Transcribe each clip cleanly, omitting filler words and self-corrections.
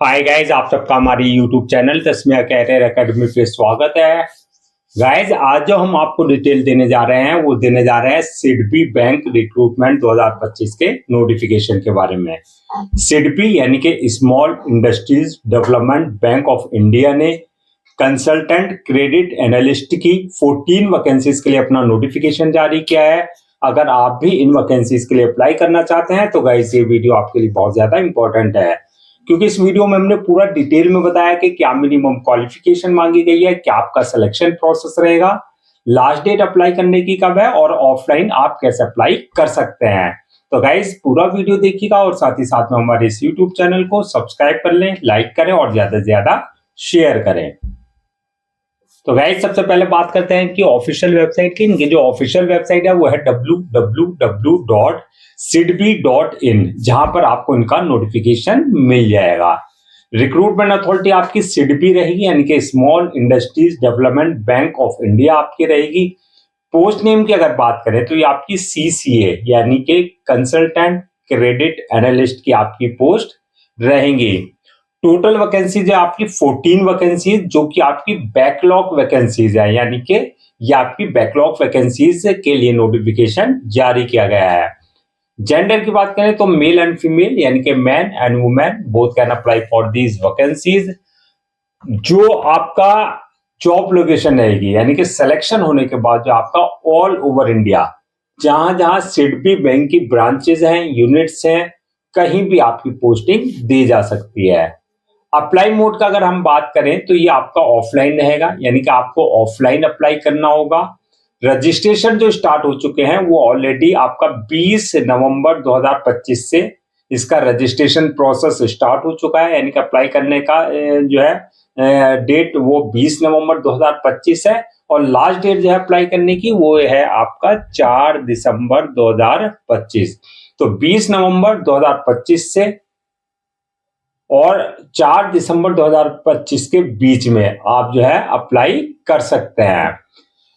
Hi guys, आप सबका हमारी YouTube channel Tasmiya career academy पे स्वागत है। गाइज, आज जो हम आपको डिटेल देने जा रहे हैं वो देने जा रहे हैं सिडबी बैंक रिक्रूटमेंट 2025 के नोटिफिकेशन के बारे में। सिडबी यानी कि small industries development bank of India ने कंसल्टेंट क्रेडिट एनालिस्ट की 14 वैकेंसीज के लिए अपना नोटिफिकेशन जारी किया है। अगर आप भी इन वैकेंसीज के लिए अप्लाई करना चाहते हैं तो गाइज ये वीडियो आपके लिए बहुत ज्यादा इंपॉर्टेंट है, क्योंकि इस वीडियो में हमने पूरा डिटेल में बताया कि क्या मिनिमम क्वालिफिकेशन मांगी गई है, क्या आपका सिलेक्शन प्रोसेस रहेगा, लास्ट डेट अप्लाई करने की कब है और ऑफलाइन आप कैसे अप्लाई कर सकते हैं। तो गाइज पूरा वीडियो देखिएगा और साथ ही साथ में हमारे इस यूट्यूब चैनल को सब्सक्राइब कर लें, लाइक करें और ज्यादा से ज्यादा शेयर करें। तो गाइज सबसे पहले बात करते हैं कि ऑफिशियल वेबसाइट की। इनकी जो ऑफिशियल वेबसाइट है वो है www.sidbi.in, जहां पर आपको इनका नोटिफिकेशन मिल जाएगा। रिक्रूटमेंट अथॉरिटी आपकी सिडबी रहेगी, यानी कि small industries development bank of India आपकी रहेगी। पोस्ट नेम की अगर बात करें तो ये आपकी CCA यानी कि कंसल्टेंट क्रेडिट एनालिस्ट की आपकी पोस्ट रहेंगी। टोटल वैकेंसीज है आपकी 14 वैकेंसीज, जो कि आपकी बैकलॉग वैकेंसीज है, यानी कि ये आपकी बैकलॉग वैकेंसीज के लिए नोटिफिकेशन जारी किया गया है। जेंडर की बात करें तो मेल एंड फीमेल यानी कि man and women both can apply for these vacancies. जो आपका जॉब लोकेशन रहेगी, यानी कि सिलेक्शन होने के बाद जो आपका ऑल ओवर इंडिया जहां जहां सिडबी बैंक की ब्रांचेस हैं, यूनिट्स हैं, कहीं भी आपकी पोस्टिंग दी जा सकती है। अप्लाई मोड का अगर हम बात करें तो ये आपका ऑफलाइन रहेगा, यानी कि आपको ऑफलाइन अप्लाई करना होगा। रजिस्ट्रेशन जो स्टार्ट हो चुके हैं वो ऑलरेडी आपका 20 नवंबर 2025 से इसका रजिस्ट्रेशन प्रोसेस स्टार्ट हो चुका है, यानी कि अप्लाई करने का जो है डेट वो 20 नवंबर 2025 है और लास्ट डेट जो है अप्लाई करने की वो है आपका 4 दिसंबर 2025। तो 20 नवंबर 2025 से और 4 दिसंबर 2025 के बीच में आप जो है अप्लाई कर सकते हैं।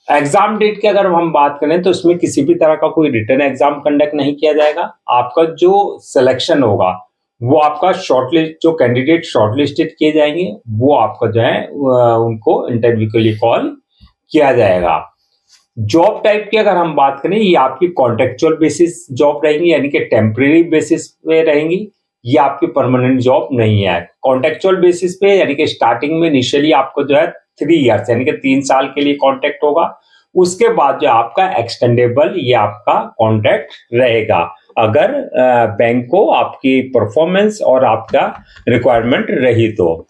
एग्जाम डेट की अगर हम बात करें तो इसमें किसी भी तरह का कोई रिटन एग्जाम कंडक्ट नहीं किया जाएगा। आपका जो सिलेक्शन होगा वो आपका शॉर्टलिस्ट, जो कैंडिडेट शॉर्टलिस्टेड किए जाएंगे वो आपका जो है उनको इंटरव्यू के लिए कॉल किया जाएगा। जॉब टाइप की अगर हम बात करें, ये आपकी कॉन्ट्रेक्चुअल बेसिस जॉब रहेंगी, यानी कि टेम्परेरी बेसिस पे रहेंगी। ये आपकी परमानेंट जॉब नहीं है। कॉन्ट्रेक्चुअल बेसिस पे यानी कि स्टार्टिंग में इनिशियली आपको जो है 3 इयर्स यानी कि 3 साल के लिए कॉन्ट्रैक्ट होगा। उसके बाद जो आपका एक्सटेंडेबल ये आपका कॉन्ट्रैक्ट रहेगा, अगर बैंक को आपकी परफॉर्मेंस और आपका रिक्वायरमेंट रही तो।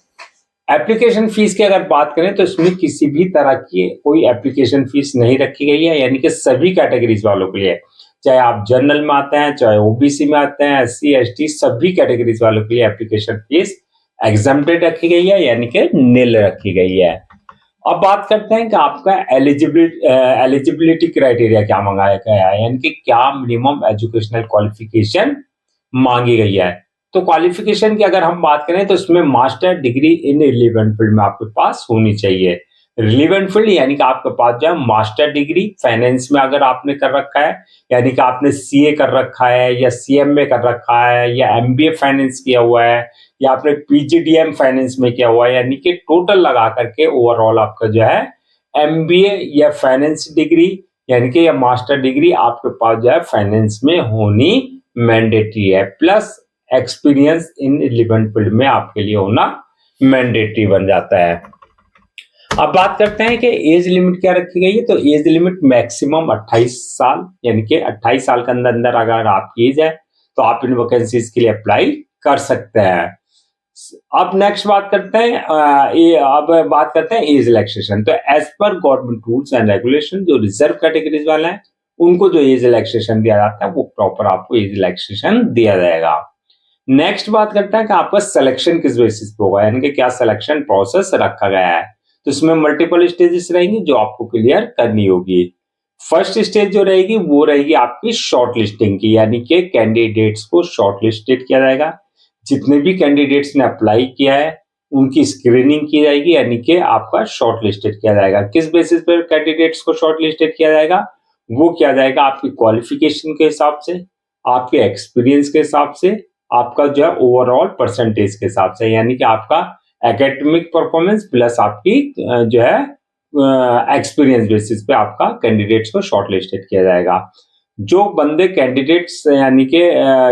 एप्लीकेशन फीस की अगर बात करें तो इसमें किसी भी तरह की कोई एप्लीकेशन फीस नहीं रखी गई है, यानी कि सभी कैटेगरीज वालों के लिए, चाहे आप जनरल में आते हैं, चाहे ओबीसी में आते हैं, SC ST, सभी कैटेगरीज वालों के लिए एप्लीकेशन फीस एग्जम्प्टेड रखी गई है, यानी कि निल रखी गई है। अब बात करते हैं कि आपका एलिजिबिलिटी क्राइटेरिया क्या मंगाया गया है, यानी कि क्या मिनिमम एजुकेशनल क्वालिफिकेशन मांगी गई है। तो क्वालिफिकेशन की अगर हम बात करें तो इसमें master degree in relevant field में आपके पास होनी चाहिए। रिलेवेंट फील्ड यानी कि आपके पास जो है मास्टर डिग्री फाइनेंस में अगर आपने कर रखा है, यानी कि आपने CA कर रखा है या CMA कर रखा है या MBA फाइनेंस किया हुआ है या आपने PGDM फाइनेंस में किया हुआ है, यानी कि टोटल लगा करके ओवरऑल आपका जो है MBA या फाइनेंस डिग्री यानी कि या मास्टर डिग्री आपके पास जो है फाइनेंस में होनी मैंडेटरी है, plus experience in relevant field में आपके लिए होना मैंडेटरी बन जाता है। अब बात करते हैं कि एज लिमिट क्या रखी गई है। तो एज लिमिट मैक्सिमम 28 साल, यानी कि 28 साल के अंदर अंदर अगर आपकी एज है तो आप इन वैकेंसीज के लिए अप्लाई कर सकते हैं। अब नेक्स्ट बात करते हैं एज रिलैक्सेशन। तो as per government rules and regulation जो रिजर्व कैटेगरीज वाले हैं उनको जो एज रिलैक्सेशन दिया जाता है वो प्रॉपर आपको एज रिलैक्सेशन दिया जाएगा। नेक्स्ट बात करते हैं कि आपका सिलेक्शन किस बेसिस पे होगा, यानी कि क्या सिलेक्शन प्रोसेस रखा गया है। तो इसमें मल्टीपल स्टेजेस रहेंगी जो आपको क्लियर करनी होगी। फर्स्ट स्टेज जो रहेगी वो रहेगी आपकी शॉर्ट लिस्टिंग की, यानी कि कैंडिडेट्स को शॉर्ट लिस्टेड किया जाएगा। जितने भी कैंडिडेट्स ने अप्लाई किया है उनकी स्क्रीनिंग की जाएगी, यानी कि आपका शॉर्ट लिस्टेड किया जाएगा। किस बेसिस पर कैंडिडेट्स को शॉर्ट लिस्टेड किया जाएगा, वो किया जाएगा आपकी क्वालिफिकेशन के हिसाब से, आपके एक्सपीरियंस के हिसाब से, आपका जो है ओवरऑल परसेंटेज के हिसाब से, यानी कि आपका एकेडमिक परफॉर्मेंस प्लस आपकी जो है एक्सपीरियंस बेसिस पे आपका कैंडिडेट्स को शॉर्टलिस्टेड किया जाएगा। जो बंदे कैंडिडेट्स यानी कि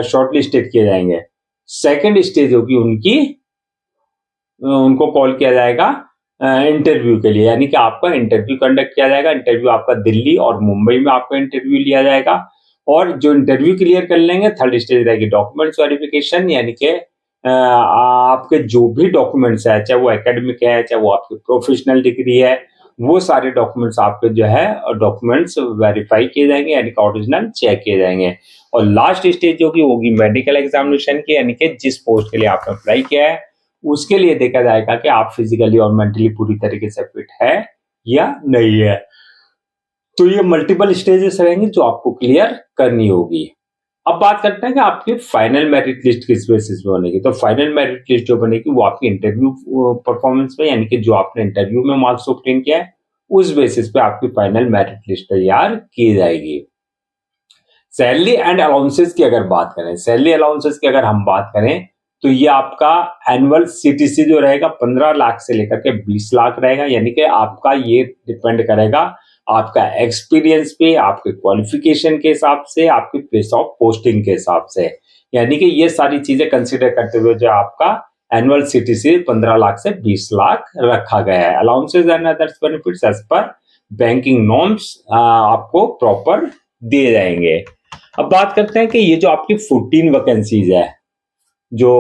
शॉर्टलिस्टेड किए जाएंगे, सेकंड स्टेज होगी उनकी, उनको कॉल किया जाएगा इंटरव्यू के लिए, यानी कि आपका इंटरव्यू कंडक्ट किया जाएगा। इंटरव्यू आपका दिल्ली और मुंबई में आपका इंटरव्यू लिया जाएगा, और जो इंटरव्यू क्लियर कर लेंगे थर्ड स्टेज रहेगी डॉक्यूमेंट्स वेरिफिकेशन, यानी कि आपके जो भी डॉक्यूमेंट्स है, चाहे वो एकेडमिक है, चाहे वो आपकी प्रोफेशनल डिग्री है, वो सारे डॉक्यूमेंट्स आपके जो है डॉक्यूमेंट्स वेरीफाई किए जाएंगे, यानी कि ओरिजिनल चेक किए जाएंगे। और लास्ट स्टेज जो की होगी मेडिकल एग्जामिनेशन की, यानी कि जिस पोस्ट के लिए आपने अप्लाई किया है उसके लिए देखा जाएगा कि आप फिजिकली और मेंटली पूरी तरीके से फिट है या नहीं है। तो ये मल्टीपल स्टेजेस रहेंगे जो आपको क्लियर करनी होगी। अब बात करते हैं कि आपकी फाइनल मेरिट लिस्ट किस बेसिस पे बनेगी। तो फाइनल मेरिट लिस्ट जो बनेगी वो आपकी इंटरव्यू परफॉर्मेंस पे, यानी कि जो आपने इंटरव्यू में मार्क्स ऑब्टेन किया है उस बेसिस पे आपकी फाइनल मेरिट लिस्ट तैयार की जाएगी। सैलरी एंड अलाउंसेस की अगर बात करें, सैलरी अलाउंसेस की अगर हम बात करें तो ये आपका एनुअल सीटीसी जो रहेगा 15 लाख से लेकर के 20 लाख रहेगा, यानी कि आपका ये डिपेंड करेगा आपका एक्सपीरियंस पे, आपके क्वालिफिकेशन के हिसाब से, आपकी प्लेस ऑफ पोस्टिंग के हिसाब से, यानी कि ये सारी चीजें कंसीडर करते हुए जो आपका एनुअल सीटीसी 15 लाख से 20 लाख रखा गया है। Allowances and others benefits as per banking norms आपको प्रॉपर दिए जाएंगे। अब बात करते हैं कि ये जो आपकी 14 वैकेंसीज है जो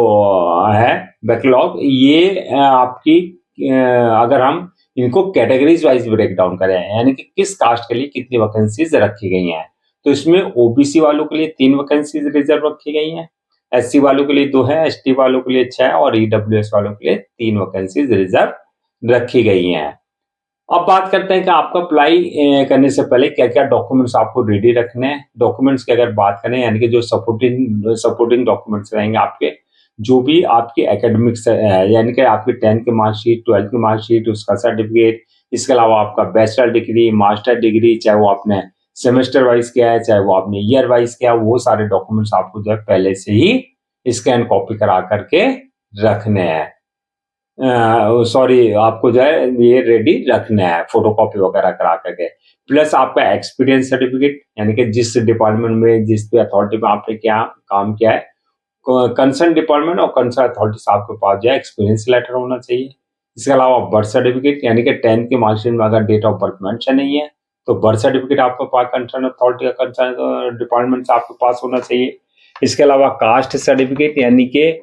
है बैकलॉग, ये आपकी अगर हम इनको कैटेगरीज वाइज ब्रेक डाउन करें, यानी कि किस कास्ट के लिए कितनी वैकेंसीज रखी गई हैं, तो इसमें ओबीसी वालों के लिए 3 वैकेंसीज रिजर्व रखी गई हैं, एससी वालों के लिए 2 है, एसटी वालों के लिए 6 और ईडब्ल्यूएस वालों के लिए 3 वैकेंसीज रिजर्व रखी गई हैं। अब बात करते हैं कि आपका अप्लाई करने से पहले क्या क्या डॉक्यूमेंट्स आपको रेडी रखने हैं। डॉक्यूमेंट्स की अगर बात करें, यानी कि जो सपोर्टिंग डॉक्यूमेंट्स रहेंगे आपके, जो भी आपकी एकेडमिक्स है, यानी कि आपकी 10th की मार्कशीट, 12th की मार्कशीट, उसका सर्टिफिकेट, इसके अलावा आपका बैचलर डिग्री, मास्टर डिग्री, चाहे वो आपने सेमेस्टर वाइज किया है, चाहे वो आपने ईयर वाइज किया, वो सारे डॉक्यूमेंट्स आपको जो है पहले से ही स्कैन कॉपी करा करके रखने हैं। सॉरी, आपको जो है ये रेडी रखना है फोटोकॉपी वगैरह करा करके। प्लस आपका एक्सपीरियंस सर्टिफिकेट, यानी कि जिस डिपार्टमेंट में, जिस भी अथॉरिटी में आपने क्या काम किया है, कंसर्न डिपार्टमेंट और कंसर्न अथॉरिटी आपके पास जो है एक्सपीरियंस लेटर होना चाहिए। इसके अलावा बर्थ सर्टिफिकेट, यानी कि 10th की मार्कशीट में अगर डेट ऑफ बर्थ मेंशन नहीं है तो बर्थ सर्टिफिकेट आपके पास कंसर्न अथॉरिटी का, कंसर्न डिपार्टमेंट से आपके पास होना चाहिए। इसके अलावा कास्ट सर्टिफिकेट, यानी कि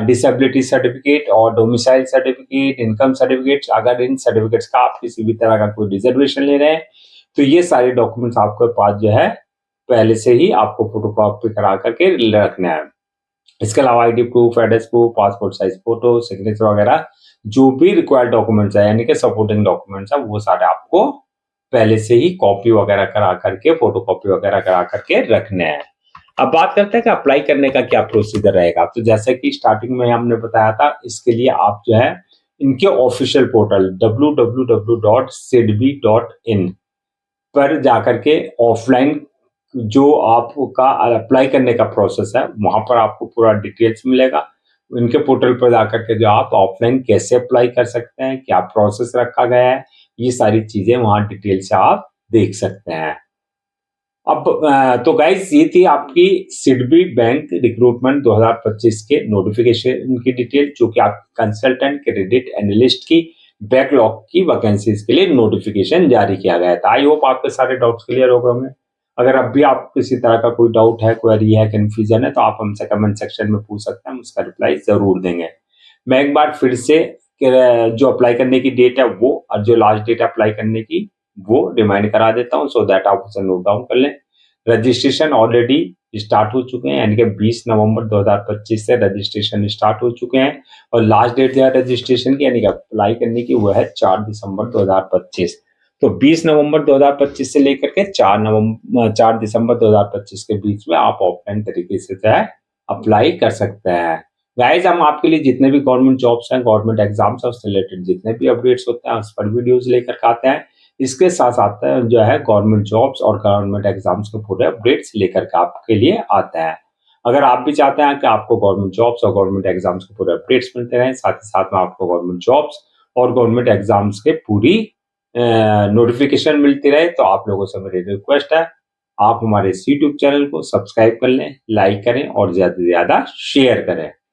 डिसेबिलिटी सर्टिफिकेट और डोमिसाइल सर्टिफिकेट, इनकम सर्टिफिकेट, अगर इन सर्टिफिकेट्स का आप किसी भी तरह का कोई रिजर्वेशन ले रहे हैं तो ये सारे डॉक्यूमेंट्स आपके पास जो है पहले से ही आपको फोटोकॉपी करा करके रखना है। इसके अलावा ID proof, address proof, passport size photo, signature वगैरह जो भी रिक्वायर्ड डॉक्यूमेंट्स है, यानी कि सपोर्टिंग डॉक्यूमेंट्स है, वो सारे आपको पहले से ही कॉपी वगैरह करा करके, फोटोकॉपी वगैरह करा करके रखने हैं। अब बात करते हैं कि अप्लाई करने का क्या प्रोसीजर रहेगा। तो जैसे कि स्टार्टिंग में हमने बताया था, इसके लिए आप जो है इनके ऑफिशियल पोर्टल www.sidbi.in पर जाकर के ऑफलाइन जो आपका अप्लाई करने का प्रोसेस है वहां पर आपको पूरा डिटेल्स मिलेगा। इनके पोर्टल पर जाकर के जो आप ऑफलाइन कैसे अप्लाई कर सकते हैं, क्या प्रोसेस रखा गया है, ये सारी चीजें वहां डिटेल से आप देख सकते हैं। अब तो गाइज ये थी आपकी सिडबी बैंक रिक्रूटमेंट 2025 के नोटिफिकेशन की डिटेल, जो कि आप कंसल्टेंट क्रेडिट एनालिस्ट की बैकलॉग की वैकेंसीज के लिए नोटिफिकेशन जारी किया गया था। आई होप आपके सारे डाउट्स क्लियर हो गए होंगे। अगर अब भी आप किसी तरह का कोई डाउट है, क्वेरी है, कंफ्यूजन है, तो आप हमसे कमेंट सेक्शन में पूछ सकते हैं, हम उसका रिप्लाई जरूर देंगे। मैं एक बार फिर से जो अप्लाई करने की डेट है वो और जो लास्ट डेट अप्लाई करने की वो रिमाइंड करा देता हूँ, सो दैट आप उसे नोट डाउन कर लें। रजिस्ट्रेशन ऑलरेडी स्टार्ट हो चुके हैं, यानी कि 20 नवंबर 2025 से रजिस्ट्रेशन स्टार्ट हो चुके हैं, और लास्ट डेट जो है रजिस्ट्रेशन की, यानी कि अप्लाई करने की, वो है 4 दिसंबर 2025। तो 20 नवंबर 2025 से लेकर के 4 दिसंबर 2025 के बीच में आप ऑफलाइन तरीके से जो है अप्लाई कर सकते हैं। गाइज, हम आपके लिए जितने भी गवर्नमेंट जॉब्स हैं, गवर्नमेंट एग्जाम्स है, उससे रिलेटेड जितने भी अपडेट्स होते हैं उस पर वीडियोस लेकर आते हैं। इसके साथ साथ जो है गवर्नमेंट जॉब्स और गवर्नमेंट एग्जाम्स के पूरे अपडेट्स लेकर के आपके लिए आते हैं। अगर आप भी चाहते हैं कि आपको गवर्नमेंट जॉब्स और गवर्नमेंट एग्जाम्स के पूरे अपडेट्स मिलते रहें, साथ ही साथ में आपको गवर्नमेंट जॉब्स और गवर्नमेंट एग्जाम्स के पूरी नोटिफिकेशन मिलती रहे, तो आप लोगों से मेरी रिक्वेस्ट है, आप हमारे इस यूट्यूब चैनल को सब्सक्राइब कर लें, लाइक करें और ज्यादा से ज्यादा शेयर करें।